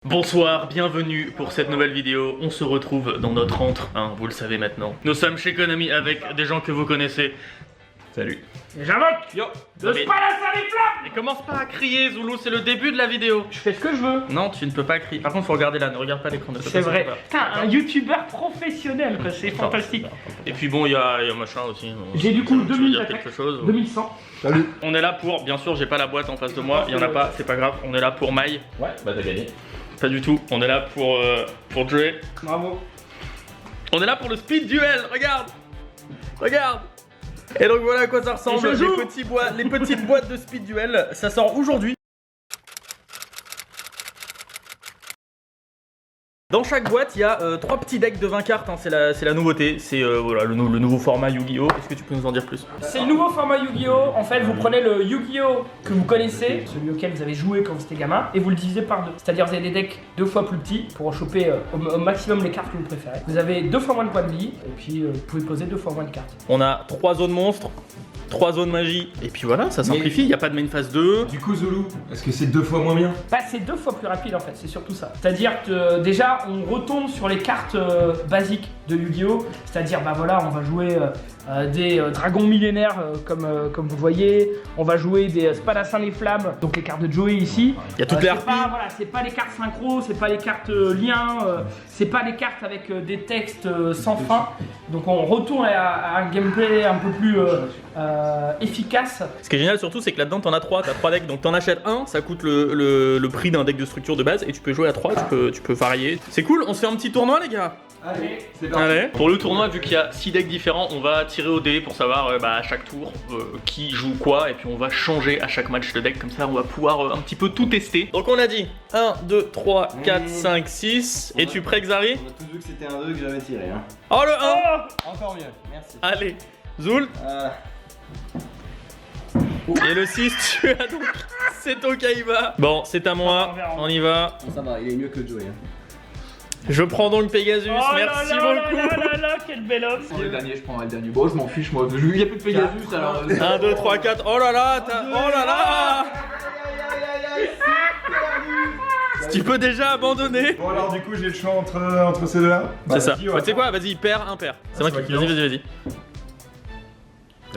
Bonsoir, bienvenue pour cette nouvelle vidéo. On se retrouve dans notre antre, hein, vous le savez maintenant. Nous sommes chez Konami avec des gens que vous connaissez. Salut. J'invoque Yo. le Spadassins des flammes. Et commence pas à crier, Zoulou, c'est le début de la vidéo. Je fais ce que je veux. Non, tu ne peux pas crier. Par contre, faut regarder là, ne regarde pas l'écran. C'est vrai. Putain, un youtubeur professionnel, quoi, c'est fantastique. Et puis bon, il y a machin aussi. J'ai du coup Tu veux 2000 dire quelque chose 2100. Salut. On est là pour, bien sûr, j'ai pas la boîte en face de moi, il y en a pas, c'est pas grave. On est là pour Maï. Ouais, bah t'as gagné. Pas du tout. On est là pour Dre. Bravo. On est là pour le speed duel, regarde. Regarde. Et donc voilà à quoi ça ressemble, Et je joue. les petites boîtes de speed duel, ça sort aujourd'hui. Dans chaque boîte, il y a 3 petits decks de 20 cartes, hein, c'est la nouveauté, c'est voilà, le nouveau format Yu-Gi-Oh! Est-ce que tu peux nous en dire plus? C'est le nouveau format Yu-Gi-Oh! En fait, vous prenez le Yu-Gi-Oh! Que vous connaissez, celui auquel vous avez joué quand vous étiez gamin, et vous le divisez par deux. C'est-à-dire vous avez des decks 2 fois plus petits pour choper au maximum les cartes que vous préférez. Vous avez 2 fois moins de points de vie, et puis vous pouvez poser 2 fois moins de cartes. On a 3 zones monstres, 3 zones magie, et puis voilà, ça simplifie, il n'y a pas de main phase 2. Du coup, Zoulou, est-ce que c'est 2 fois moins bien? Bah, c'est 2 fois plus rapide en fait, c'est surtout ça. C'est-à-dire que déjà on retombe sur les cartes basiques de Yu-Gi-Oh! C'est-à-dire bah voilà, on va jouer des dragons millénaires comme vous voyez, on va jouer des Spadassins des flammes, donc les cartes de Joey ici. Il y a toutes les c'est harpies. pas, voilà, c'est pas les cartes synchro, c'est pas les cartes liens, c'est pas les cartes avec des textes sans fin. Donc on retourne à un gameplay un peu plus efficace. Ce qui est génial surtout, c'est que là-dedans, t'en as 3, t'as 3 decks, donc t'en achètes un, ça coûte le prix d'un deck de structure de base, et tu peux jouer à 3, tu peux varier. C'est cool, on se fait un petit tournoi les gars. Allez, c'est parti. Allez. Pour le tournoi, vu qu'il y a 6 decks différents, on va tirer au dé pour savoir à chaque tour qui joue quoi, et puis on va changer à chaque match de deck, comme ça on va pouvoir un petit peu tout tester. Donc on a dit 1, 2, 3, 4, 5, 6, es-tu prêt Xari? On a tous vu que c'était un 2 que j'avais tiré. Hein. Oh le 1. Encore mieux, merci. Allez, Zoul. Et le 6, tu as donc... C'est ton Kaiba. Bon, c'est à moi, on y va. Bon, ça va, il est mieux que Joey. Hein. Je prends donc Pegasus, Oh merci là là beaucoup. là là là, quel bel homme. Le dernier, je prendrai le dernier. Bon, je m'en fiche, moi. Il n'y a plus de Pegasus alors. 1, 2, 3, 4, oh là là, oh là là. Tu peux déjà abandonner. Bon alors du coup j'ai le choix entre ces deux-là. C'est ça. Vas-y, on va Tu sais quoi, vas-y, paire, impair. C'est moi qui... c'est moi qui Vas-y.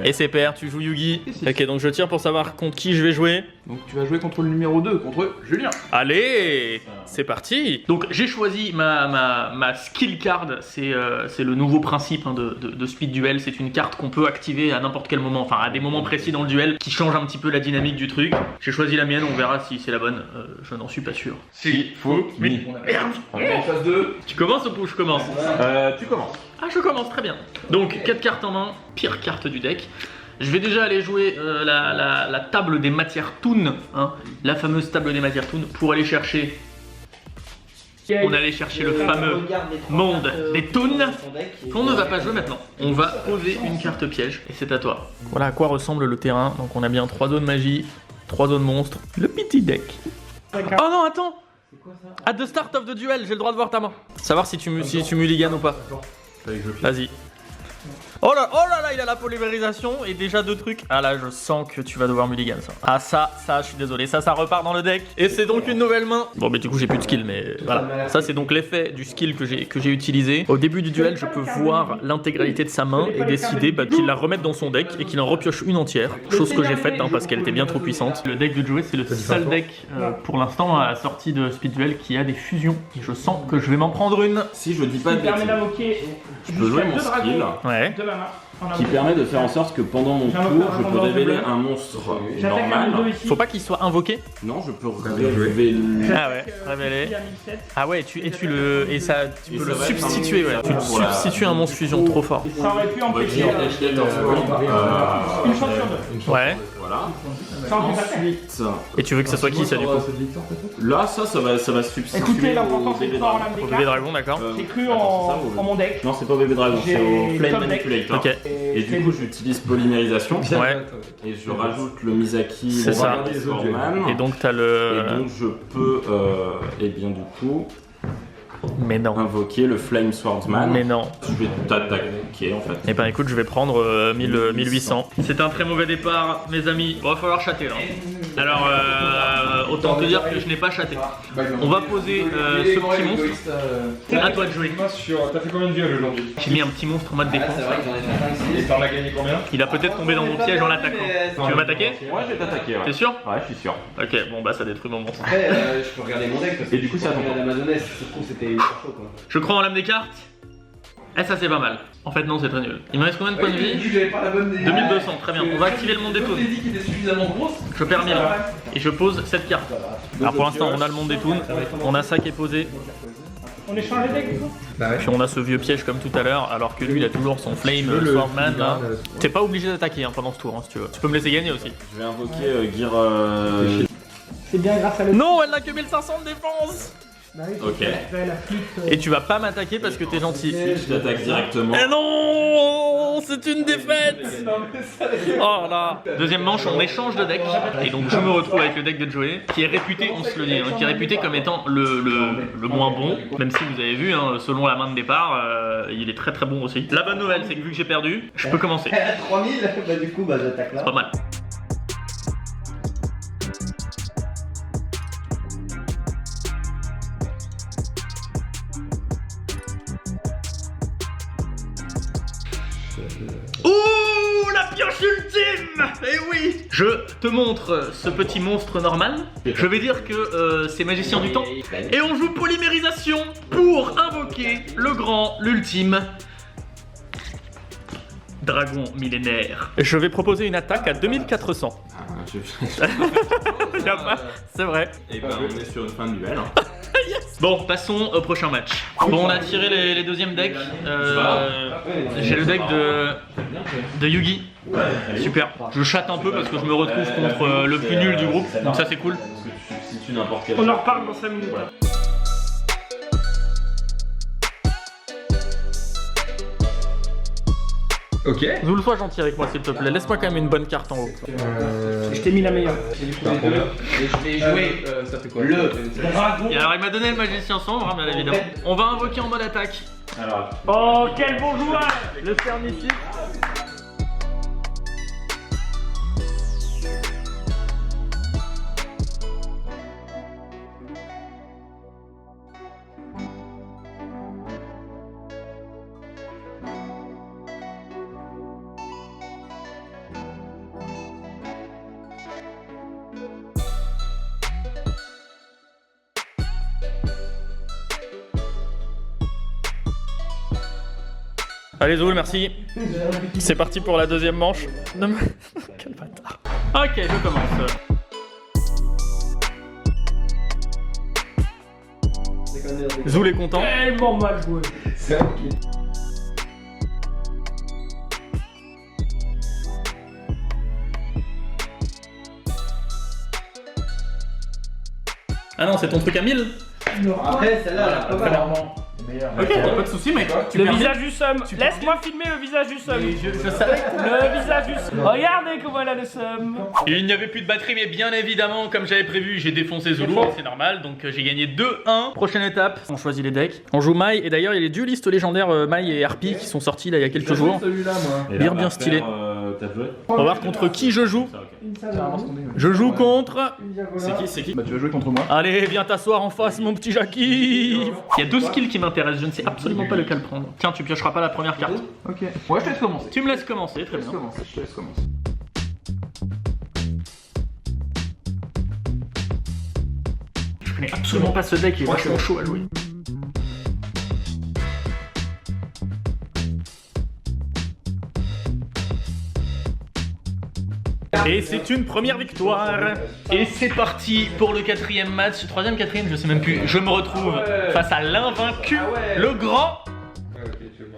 Et c'est pair, tu joues Yugi. Ok, donc je tire pour savoir contre qui je vais jouer. Donc tu vas jouer contre le numéro 2, contre Julien. Allez, c'est parti. Donc j'ai choisi ma skill card, c'est le nouveau principe hein, de Speed Duel. C'est une carte qu'on peut activer à n'importe quel moment, enfin à des moments précis dans le duel, qui change un petit peu la dynamique du truc. J'ai choisi la mienne, on verra si c'est la bonne, je n'en suis pas sûr. Mais on est en phase 2. Tu commences ou je commence? Tu commences. Ah, je commence, très bien. Donc 4 cartes en main, pire carte du deck. Je vais déjà aller jouer la table des matières Toon, hein, la fameuse table des matières Toon, pour aller chercher. On allait chercher le fameux monde des Toons qu'on ne va pas jouer maintenant. On va poser une carte piège et c'est à toi. Voilà à quoi ressemble le terrain. Donc on a bien 3 zones magie, 3 zones monstres, le petit deck. Oh non, attends! At the start of the duel, j'ai le droit de voir ta main. Savoir si tu mulliganes ou pas. Vas-y. Oh là là, il a la polymérisation et déjà 2 trucs. Ah là, je sens que tu vas devoir mulligan ça. Ah ça, je suis désolé, ça repart dans le deck. Et c'est donc une nouvelle main. Bon mais du coup j'ai plus de skill, mais voilà. Ça c'est donc l'effet du skill que j'ai utilisé. Au début du duel, je peux voir l'intégralité de sa main et décider qu'il la remette dans son deck et qu'il en repioche une entière. Chose que j'ai faite hein, parce qu'elle était bien trop puissante. Le deck de Joey, c'est le seul deck pour l'instant à la sortie de Speed Duel qui a des fusions. Et je sens que je vais m'en prendre une. Si je dis pas Qui de permet bêtises, d'invoquer je peux jouer mon skill Ouais. de ma main. qui permet de faire en sorte que pendant mon tour, je peux révéler un monstre normal. Faut pas qu'il soit invoqué. Non, je peux révéler. Ah ouais, révélé. Ah ouais, tu peux le substituer, ouais. Tu le substitues à un monstre fusion, trop fort. Ça aurait pu empêcher une chance sur 2. Ouais. Voilà. Ça aurait pu passer. Ensuite, Et tu veux que ça soit qui ça du coup? là, ça va substituer. Écoutez, l'important au c'est bébé de pas en dragon. lame des Au bébé cartes. dragon, d'accord. J'ai cru en mon deck. Non, c'est pas au bébé dragon, c'est au J'ai flame top deck. manipulator. Ok. Et du coup, j'utilise polymérisation. Ouais. Et je rajoute le Misaki. C'est ça. Swordman. Et donc t'as Et le... donc je peux, et bien du coup, Mais non. invoquer le Flame Swordsman. Mais non. Je vais t'attaquer en fait. Eh ben écoute, je vais prendre 1800. C'est un très mauvais départ, mes amis. Bon, va falloir chatter là. Alors, autant te dire que je n'ai pas chaté. On va poser ce petit monstre. À toi de jouer. T'as fait combien de duels aujourd'hui? J'ai mis un petit monstre en mode défense. Et t'en as gagné combien? Il a peut-être tombé dans mon piège en l'attaquant. Tu veux m'attaquer? Ouais, je vais t'attaquer. T'es sûr? Ouais, je suis sûr. Ok, bon bah ça détruit mon monstre. Après, je peux regarder mon deck parce que Et du coup, c'est à ton tour. l'Amazonesse, ça se trouve, c'était hyper chaud quoi. Je crois en l'âme des cartes. Eh, ça c'est pas mal. En fait, non, c'est très nul. Il me reste combien de points de vie? J'avais pas la bonne 2200, très bien. On va activer le monde des toons. J'ai dit qu'il était suffisamment grosse. Je perds 1000 et je pose cette carte. Alors pour l'instant, on a le monde des toons. On a ça qui est posé. On échange les decks du coup. Puis on a ce vieux piège comme tout à l'heure, alors que lui il a toujours son flame swordman là. T'es pas obligé d'attaquer hein, pendant ce tour hein, si tu veux. Tu peux me laisser gagner aussi. Je vais invoquer Gear. C'est bien grâce à le. Non, elle n'a que 1500 de défense. Ok. Et tu vas pas m'attaquer parce que t'es gentil. Je t'attaque directement. Eh non, c'est une défaite. Oh là. Deuxième manche, on échange de deck. Et donc je me retrouve avec le deck de Joey, qui est réputé, on se le dit, hein, qui est réputé comme étant le moins bon. Même si vous avez vu, hein, selon la main de départ, il est très très bon aussi. La bonne nouvelle, c'est que vu que j'ai perdu, je peux commencer. 3000, bah du coup, bah j'attaque là. Pas mal. Oh, la pioche ultime! Eh oui! Je te montre ce petit monstre normal. Je vais dire que c'est magicien du temps. Et on joue polymérisation pour invoquer le grand, l'ultime dragon millénaire. Je vais proposer une attaque à 2400. C'est vrai. Et ben on est sur une fin de duel. Hein. Yes. Bon, passons au prochain match. Bon, on a tiré les deuxièmes decks. J'ai le deck de Yugi. Super. Je chatte un peu parce que je me retrouve contre le plus nul du groupe. Donc ça c'est cool. Parce que si tu n'importe quel. On en reparle dans 5 minutes. Ok. Zoul, sois gentil avec moi s'il te plaît. Laisse-moi quand même une bonne carte en haut. Je t'ai mis la meilleure. Et je vais jouer Ça fait quoi? le Dragon. Et alors il m'a donné le magicien sombre, hein, bien évidemment. On va invoquer en mode attaque. Alors. Oh, quel bon joueur! Le cernifique. Allez Zoul, merci. C'est parti pour la deuxième manche. Quel bâtard. Ok, je commence. Zoul est content. Tellement mal joué. Ah non, c'est ton truc à 1000. Après, celle-là, elle a pas mal. Ok, y'a pas de soucis mec. Le visage du somme. Laisse-moi filmer le visage du somme. Je savais que... Le visage du somme. Regardez comment elle a le somme. Il n'y avait plus de batterie, mais bien évidemment, comme j'avais prévu, j'ai défoncé Zulu, c'est normal, donc j'ai gagné 2-1. Prochaine étape, on choisit les decks. On joue Mai, et d'ailleurs, il y a les duelistes légendaires Mai et Harpy qui sont sortis là il y a quelques jours. Celui-là, moi. Bien, bien stylé. On va voir contre qui je joue. Je joue contre... C'est qui? Bah, tu vas jouer contre moi. Allez, viens t'asseoir en face, mon petit Jackie. Il y a deux skills qui m'intéressent, je ne sais absolument pas lequel prendre. Tiens, tu piocheras pas la première carte. Ok. Ouais, je te laisse commencer. Tu me laisses commencer, très bien. Je te laisse commencer. Je connais absolument pas ce deck, il est vachement chaud à jouer. Et c'est une première victoire. Et c'est parti pour le quatrième match. Troisième, quatrième, je sais même plus. Je me retrouve face à l'invaincu, le grand.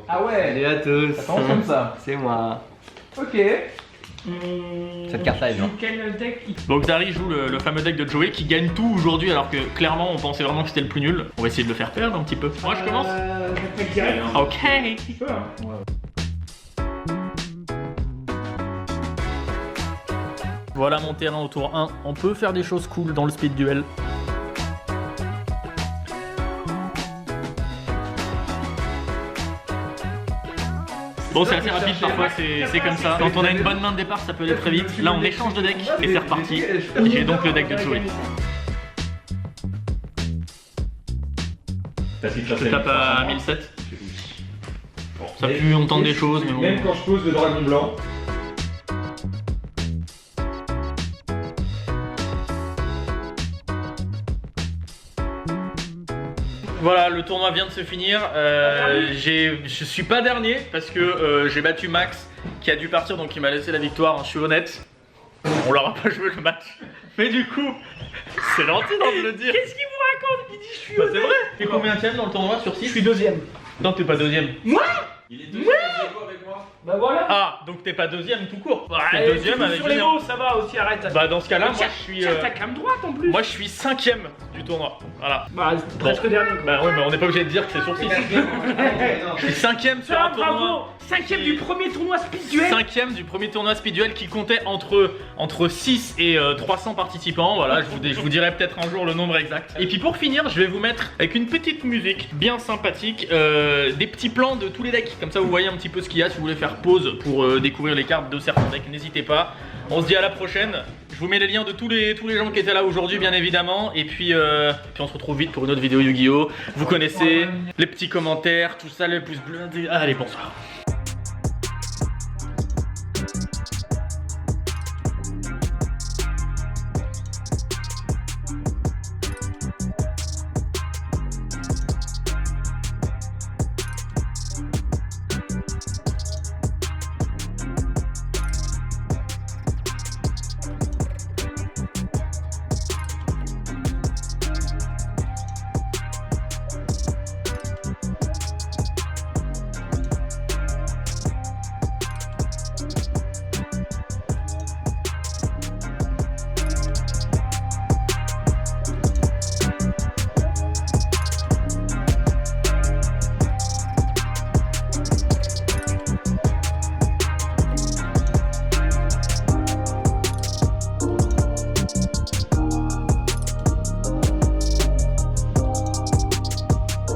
Ah ouais. Salut à tous. Ça commence comme ça. C'est moi. Ok. Cette carte-là est bien. Quel deck il... Donc Dari joue le fameux deck de Joey qui gagne tout aujourd'hui alors que clairement on pensait vraiment que c'était le plus nul. On va essayer de le faire perdre un petit peu. Moi je commence. J'attaque direct. Ok. Tu peux, hein. Voilà mon terrain au tour 1. On peut faire des choses cool dans le speed duel. Bon, c'est assez rapide parfois, c'est comme ça. Quand on a une bonne main de départ, ça peut aller très vite. Là, on échange de deck et c'est reparti. J'ai donc le deck de Joey. Facile, Je tape à 1007. Ça pue, on tente des choses, mais bon. Même quand je pose le dragon blanc. Voilà, le tournoi vient de se finir. Je suis pas dernier parce que j'ai battu Max qui a dû partir, donc il m'a laissé la victoire. Je suis honnête. On leur a pas joué le match. Mais du coup, c'est gentil de le dire. Qu'est-ce qu'il vous raconte? Il dit je suis Bah, c'est vrai. T'es combien dans le tournoi sur 6? Je suis deuxième. Non, t'es pas deuxième. Il est deuxième avec moi. Bah voilà. Ah, donc t'es pas deuxième tout court. T'es Ouais, deuxième avec sur les Julien. mots, ça va aussi, arrête. Bah dans ce cas-là, moi Tiens, je suis. tiens, ta cam droite en plus. Moi je suis 5ème du tournoi. Voilà. Bah, presque dernier. Quoi. Bah ouais, mais on n'est pas obligé de dire que c'est sur 6. Je suis 5ème sur un tournoi. Bravo. 5ème du premier tournoi Speed Duel. 5ème du premier tournoi Speed Duel qui comptait entre 6 et 300 participants. Voilà, je vous dirai peut-être un jour le nombre exact. Et puis pour finir, je vais vous mettre avec une petite musique bien sympathique des petits plans de tous les decks. Comme ça, vous voyez un petit peu ce qu'il y a si vous voulez faire pause pour découvrir les cartes de certains decks. N'hésitez pas. On se dit à la prochaine. Je vous mets les liens de tous les gens qui étaient là aujourd'hui, bien évidemment. Et puis on se retrouve vite pour une autre vidéo Yu-Gi-Oh! Vous connaissez les petits commentaires, tout ça, le pouce bleu. Allez, bonsoir.